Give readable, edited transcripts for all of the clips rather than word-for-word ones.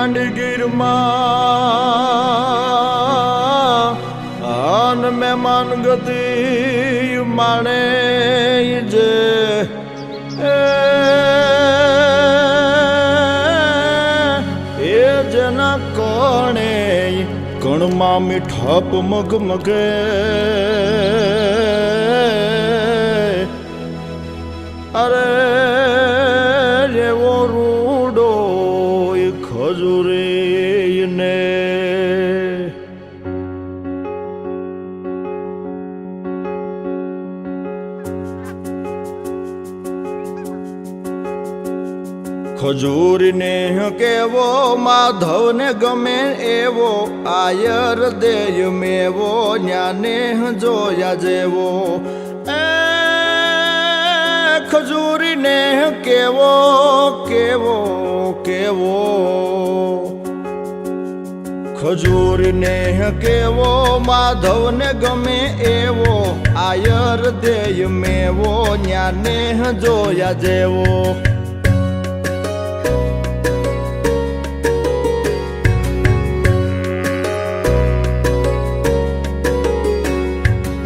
ગાંડીગીરમાં આન મહેમાન ગતિ માણે જે એ જેના કણે કણમાં મીઠાપ મગમગે અરે રેવો રૂડો ખજૂરી ને ખજૂરી ને કેવો માધવ ને ગમે એવો આયર દેય મેવો ન્યાને જોયા જેવો ખજૂરી ને કેવો કેવો કેવો ખજૂરી ને કેવો માધવ ને ગમે એવો આયર દેય મેવો ન્યાને જોયા જેવો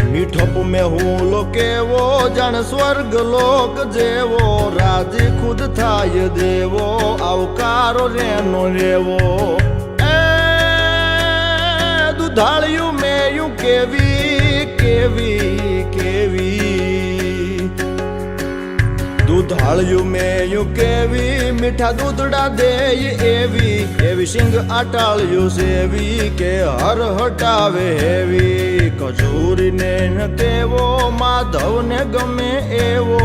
મીઠપ में હું કેવો જાણ સ્વર્ગ લોક જેવો રાજી ખુદ થાય દેવો આવકારો રેનો રેવો દુધાળિયું મેયું કેવી કેવી કેવી દુધાળિયું મેયું કેવી મીઠા દૂધડા દેય એવી એવી સિંગ આટાળ્યું સેવી કે હર હટાવે હેવી ખજૂરી ને કેવો માધવ ને ગમે એવો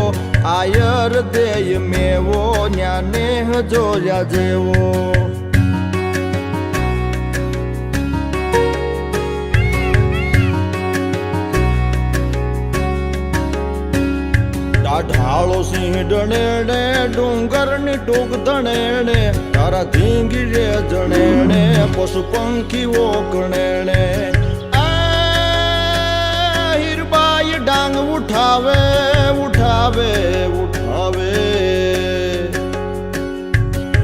આયર દેય મેવો ન્યાને જોયા જેવો ઢાળો સિંહ ડણેણે ડુંગર ની ટૂંક ધણેણે તારા ધીંગી રે જણેણે પશુ પંખીઓ કણેણે હીરબાઈ ડાંગ ઉઠાવે ઉઠાવે ઉઠાવે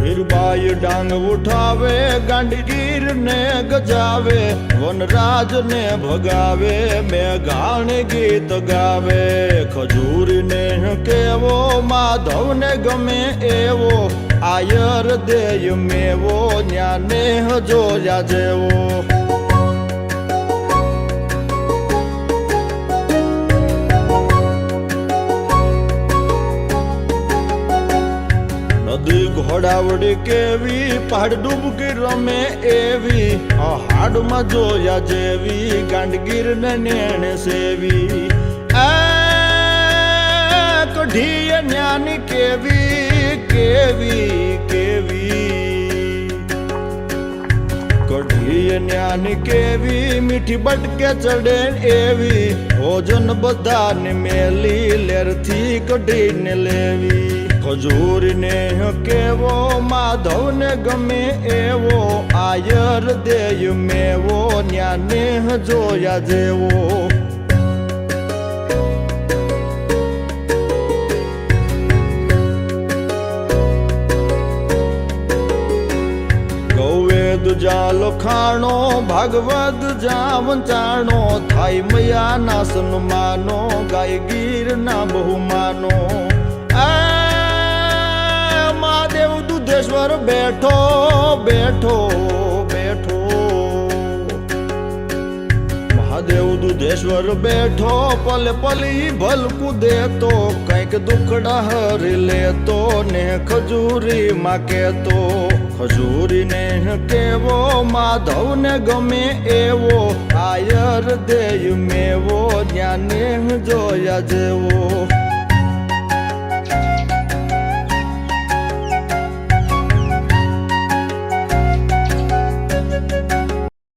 હીરબાઈ ડાંગ ઉઠાવે ગાંડીગીર ને ગજાવે વનરાજ ને ભગાવે મેઘાણ ગીત ગાવે ખજૂરી ને કેવો માધવ ને ગમે એવો આયર દેય મેવો ન્યાને જોયા જેવો નદી ઘોડાવડી કેવી પહાડ ડૂબકી રમે એવી હાડમાં જોયા જેવી ગાંડગીર ને નેણે સેવી કઢીએ ન્યાની કેવી કેવી કેવી કઢીએ ન્યાની કેવી મીઠી બટકે ચડે એવી ભોજન બધાને મેલી લેરથી કઢીને લેવી ખજૂરી ને કેવો માધવ ને ગમે એવો આયર દેય મેવો ન્યાને જોયા જેવો જા લખાણો ભાગવત જા વંચાણો થાય મયા ના સન્માનો ગાય ગીર ના બહુમાનો મહાદેવ દુધેશ્વર બેઠો બેઠો બેઠો મહાદેવ દુધેશ્વર બેઠો પલ પલી ભલકું દેતો કંઈક દુખડા હરી લેતો ને ખજૂરી માં કેતો ખજૂરી ને કેવો માધવ ને ગમે એવો આયર દેય મેવો ન્યાને જોયા જેવો